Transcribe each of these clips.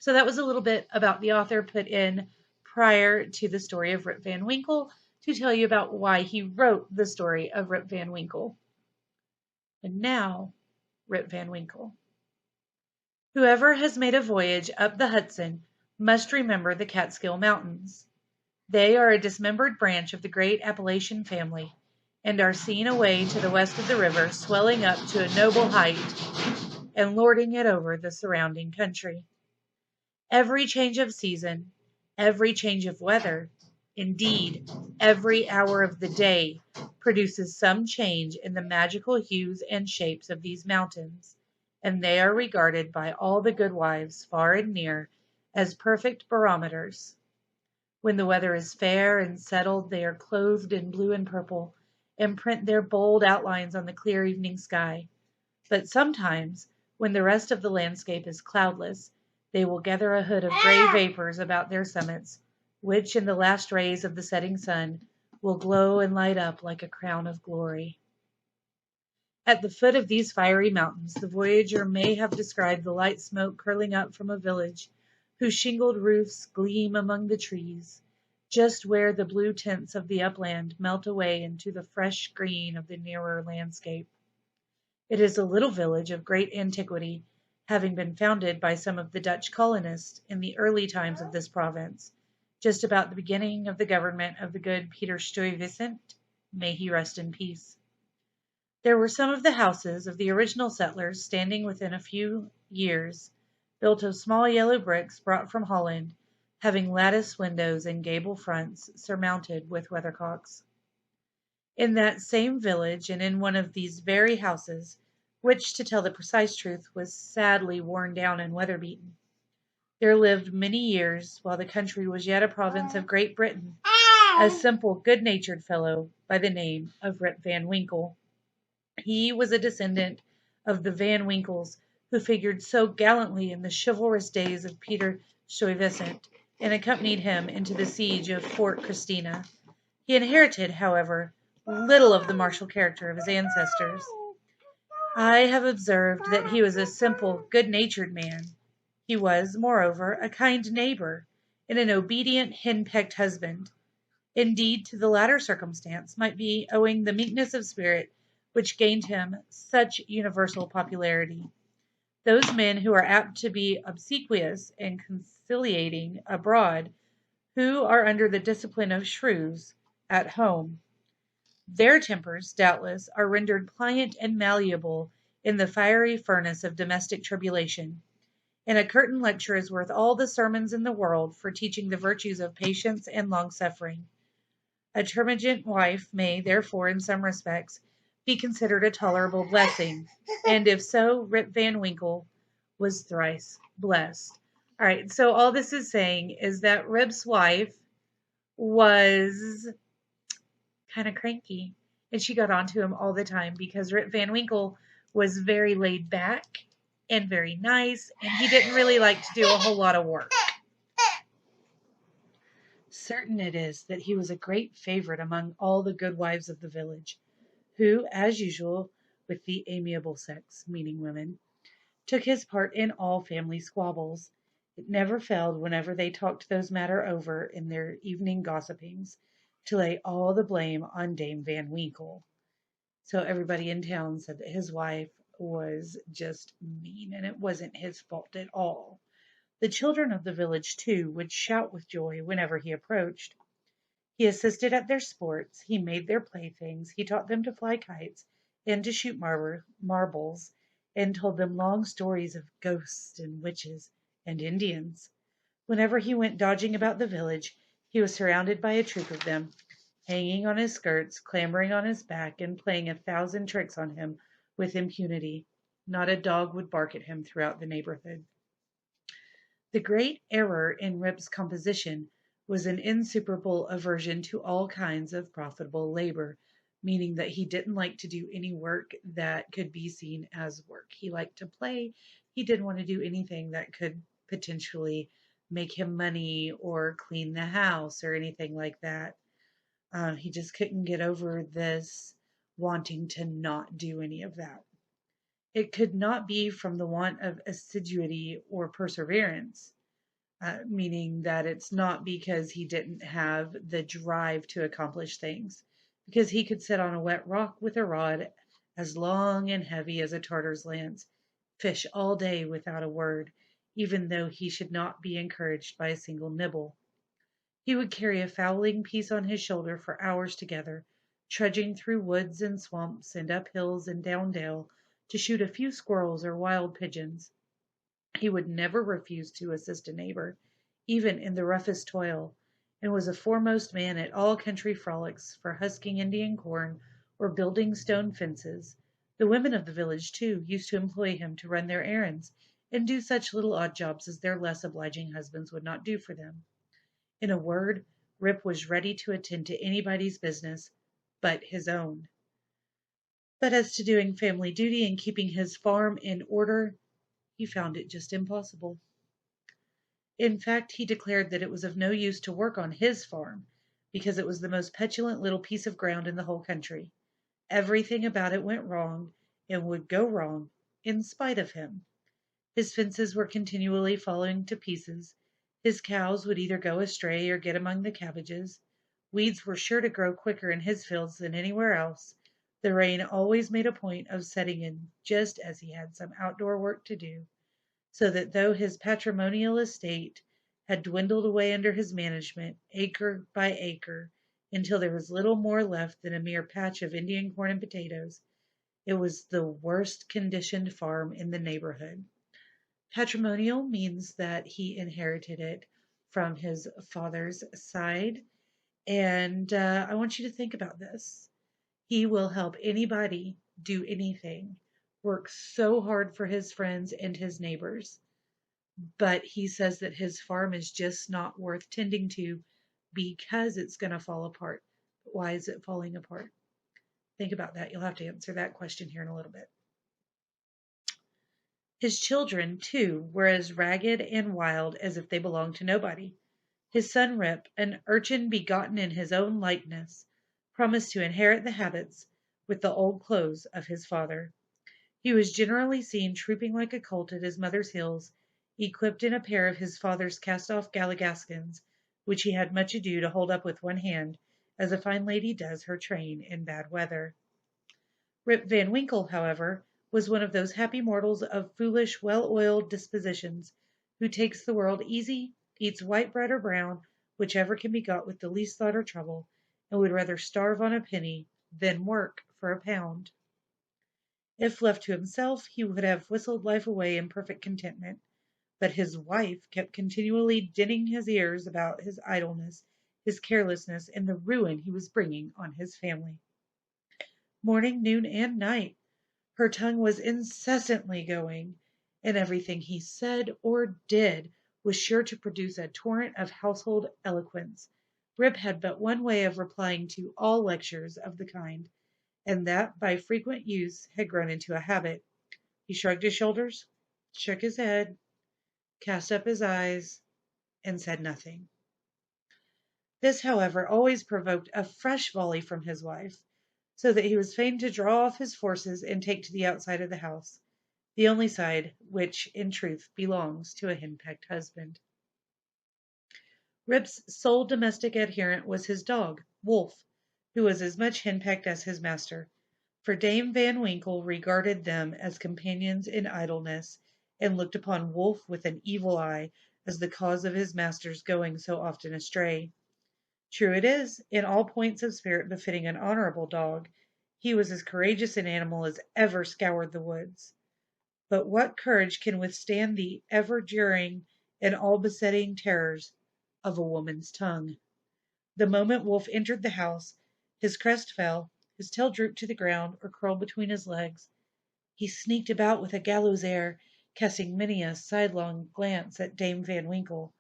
So that was a little bit about the author put in prior to the story of Rip Van Winkle to tell you about why he wrote the story of Rip Van Winkle. And now, Rip Van Winkle. Whoever has made a voyage up the Hudson must remember the Catskill Mountains. They are a dismembered branch of the great Appalachian family, and are seen away to the west of the river, swelling up to a noble height and lording it over the surrounding country. Every change of season, every change of weather, indeed, every hour of the day, produces some change in the magical hues and shapes of these mountains, and they are regarded by all the good wives, far and near, as perfect barometers. When the weather is fair and settled, they are clothed in blue and purple, and print their bold outlines on the clear evening sky. But sometimes, when the rest of the landscape is cloudless, they will gather a hood of gray vapors about their summits, which in the last rays of the setting sun will glow and light up like a crown of glory. At the foot of these fiery mountains, the voyager may have descried the light smoke curling up from a village, whose shingled roofs gleam among the trees, just where the blue tints of the upland melt away into the fresh green of the nearer landscape. It is a little village of great antiquity, having been founded by some of the Dutch colonists in the early times of this province, just about the beginning of the government of the good Peter Stuyvesant, may he rest in peace. There were some of the houses of the original settlers standing within a few years, built of small yellow bricks brought from Holland, having lattice windows and gable fronts surmounted with weathercocks. In that same village, and in one of these very houses, which, to tell the precise truth, was sadly worn down and weather-beaten, there lived many years, while the country was yet a province of Great Britain, a simple, good-natured fellow by the name of Rip Van Winkle. He was a descendant of the Van Winkles who figured so gallantly in the chivalrous days of Peter Stuyvesant, and accompanied him into the siege of Fort Christina. He inherited, however, little of the martial character of his ancestors. I have observed that he was a simple, good-natured man. He was, moreover, a kind neighbor, and an obedient, hen-pecked husband. Indeed, to the latter circumstance might be owing the meekness of spirit which gained him such universal popularity. Those men who are apt to be obsequious and conciliating abroad, who are under the discipline of shrews at home, their tempers, doubtless, are rendered pliant and malleable in the fiery furnace of domestic tribulation, and a curtain lecture is worth all the sermons in the world for teaching the virtues of patience and long-suffering. A termagant wife may, therefore, in some respects, be considered a tolerable blessing, and if so, Rip Van Winkle was thrice blessed. All right, so all this is saying is that Rip's wife was kind of cranky, and she got onto him all the time because Rip Van Winkle was very laid back and very nice, and he didn't really like to do a whole lot of work. Certain it is that he was a great favorite among all the good wives of the village, who, as usual, with the amiable sex, meaning women, took his part in all family squabbles. It never failed, whenever they talked those matters over in their evening gossipings, to lay all the blame on Dame Van Winkle. So everybody in town said that his wife was just mean, and it wasn't his fault at all. The children of the village, too, would shout with joy whenever he approached. He assisted at their sports, he made their playthings, he taught them to fly kites and to shoot marbles, and told them long stories of ghosts and witches and Indians. Whenever he went dodging about the village, he was surrounded by a troop of them, hanging on his skirts, clambering on his back, and playing 1,000 tricks on him with impunity. Not a dog would bark at him throughout the neighborhood. The great error in Rip's composition was an insuperable aversion to all kinds of profitable labor, meaning that he didn't like to do any work that could be seen as work. He liked to play. He didn't want to do anything that could potentially make him money or clean the house or anything like that. He just couldn't get over this wanting to not do any of that. It could not be from the want of assiduity or perseverance. meaning that it's not because he didn't have the drive to accomplish things, because he could sit on a wet rock with a rod as long and heavy as a Tartar's lance, fish all day without a word, even though he should not be encouraged by a single nibble. He would carry a fowling piece on his shoulder for hours together, trudging through woods and swamps and up hills and down dale to shoot a few squirrels or wild pigeons. He would never refuse to assist a neighbor, even in the roughest toil, and was a foremost man at all country frolics for husking Indian corn or building stone fences. The women of the village, too, used to employ him to run their errands and do such little odd jobs as their less obliging husbands would not do for them. In a word, Rip was ready to attend to anybody's business but his own. But as to doing family duty and keeping his farm in order, he found it just impossible. In fact, he declared that it was of no use to work on his farm, because it was the most petulant little piece of ground in the whole country. Everything about it went wrong, and would go wrong, in spite of him. His fences were continually falling to pieces. His cows would either go astray or get among the cabbages. Weeds were sure to grow quicker in his fields than anywhere else. The rain always made a point of setting in just as he had some outdoor work to do, so that though his patrimonial estate had dwindled away under his management, acre by acre, until there was little more left than a mere patch of Indian corn and potatoes, it was the worst conditioned farm in the neighborhood. Patrimonial means that he inherited it from his father's side. And I want you to think about this. He will help anybody do anything, work so hard for his friends and his neighbors. But he says that his farm is just not worth tending to because it's going to fall apart. Why is it falling apart? Think about that. You'll have to answer that question here in a little bit. His children, too, were as ragged and wild as if they belonged to nobody. His son Rip, an urchin begotten in his own likeness, promised to inherit the habits with the old clothes of his father. He was generally seen trooping like a colt at his mother's heels, equipped in a pair of his father's cast-off galligaskins, which he had much ado to hold up with one hand, as a fine lady does her train in bad weather. Rip Van Winkle, however, was one of those happy mortals of foolish, well-oiled dispositions, who takes the world easy, eats white bread or brown, whichever can be got with the least thought or trouble, and would rather starve on a penny than work for a pound. If left to himself, he would have whistled life away in perfect contentment, but his wife kept continually dinning his ears about his idleness, his carelessness, and the ruin he was bringing on his family. Morning, noon, and night, her tongue was incessantly going, and everything he said or did was sure to produce a torrent of household eloquence. Rip had but one way of replying to all lectures of the kind, and that by frequent use had grown into a habit. He shrugged his shoulders, shook his head, cast up his eyes, and said nothing. This, however, always provoked a fresh volley from his wife, so that he was fain to draw off his forces and take to the outside of the house, the only side which, in truth, belongs to a henpecked husband. Rip's sole domestic adherent was his dog, Wolf, who was as much henpecked as his master, for Dame Van Winkle regarded them as companions in idleness, and looked upon Wolf with an evil eye as the cause of his master's going so often astray. True it is, in all points of spirit befitting an honorable dog, he was as courageous an animal as ever scoured the woods. But what courage can withstand the ever-during and all-besetting terrors of a woman's tongue? The moment Wolf entered the house, his crest fell, his tail drooped to the ground or curled between his legs. He sneaked about with a gallows air, casting many a sidelong glance at Dame Van Winkle,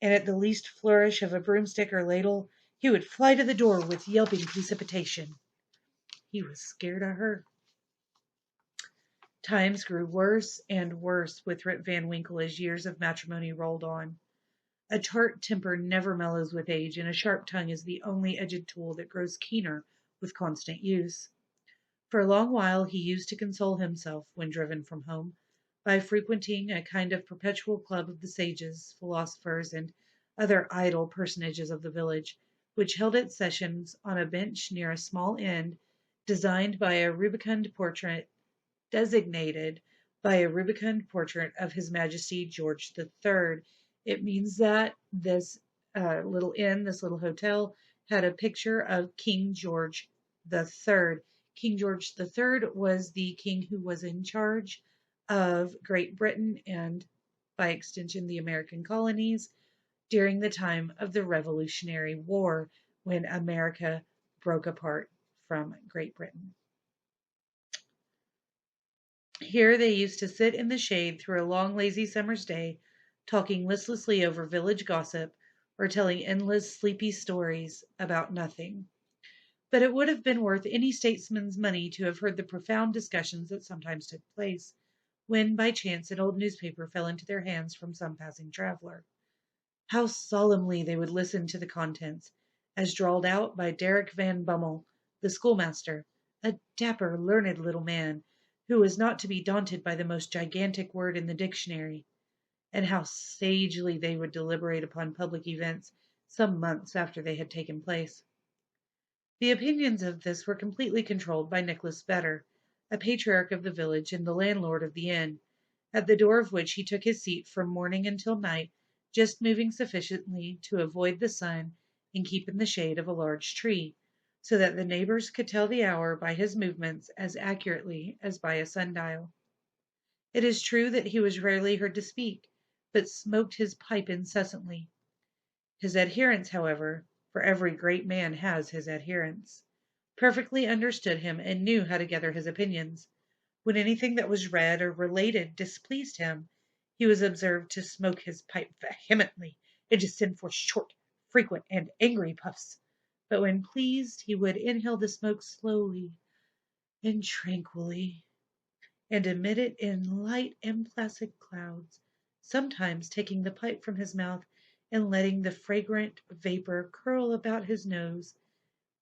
and at the least flourish of a broomstick or ladle, he would fly to the door with yelping precipitation. He was scared of her. Times grew worse and worse with Rip Van Winkle as years of matrimony rolled on. A tart temper never mellows with age, and a sharp tongue is the only edged tool that grows keener with constant use. For a long while he used to console himself, when driven from home, by frequenting a kind of perpetual club of the sages, philosophers, and other idle personages of the village, which held its sessions on a bench near a small inn designed by a rubicund portrait designated by a rubicund portrait of His Majesty George III. It means that this little inn, this little hotel, had a picture of King George III. King George III was the king who was in charge of Great Britain and, by extension, the American colonies during the time of the Revolutionary War when America broke apart from Great Britain. Here they used to sit in the shade through a long lazy summer's day, talking listlessly over village gossip, or telling endless sleepy stories about nothing. But it would have been worth any statesman's money to have heard the profound discussions that sometimes took place, when by chance an old newspaper fell into their hands from some passing traveller. How solemnly they would listen to the contents, as drawled out by Derrick Van Bummel, the schoolmaster, a dapper, learned little man, who was not to be daunted by the most gigantic word in the dictionary, and how sagely they would deliberate upon public events some months after they had taken place. The opinions of this were completely controlled by Nicholas Vedder, a patriarch of the village and the landlord of the inn, at the door of which he took his seat from morning until night, just moving sufficiently to avoid the sun and keep in the shade of a large tree, so that the neighbors could tell the hour by his movements as accurately as by a sundial. It is true that he was rarely heard to speak, but smoked his pipe incessantly. His adherents, however, for every great man has his adherents, perfectly understood him and knew how to gather his opinions. When anything that was read or related displeased him, he was observed to smoke his pipe vehemently and to send forth short, frequent, and angry puffs. But when pleased, he would inhale the smoke slowly and tranquilly, and emit it in light and placid clouds, sometimes taking the pipe from his mouth and letting the fragrant vapor curl about his nose.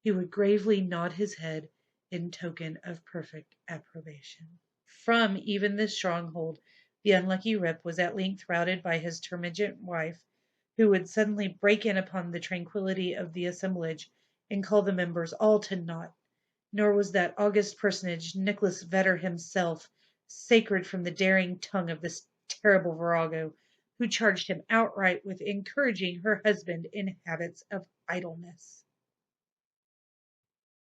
He would gravely nod his head in token of perfect approbation. From even this stronghold, the unlucky Rip was at length routed by his termagant wife, who would suddenly break in upon the tranquillity of the assemblage and call the members all to naught. Nor was that august personage, Nicholas Vedder himself, sacred from the daring tongue of this terrible virago, who charged him outright with encouraging her husband in habits of idleness.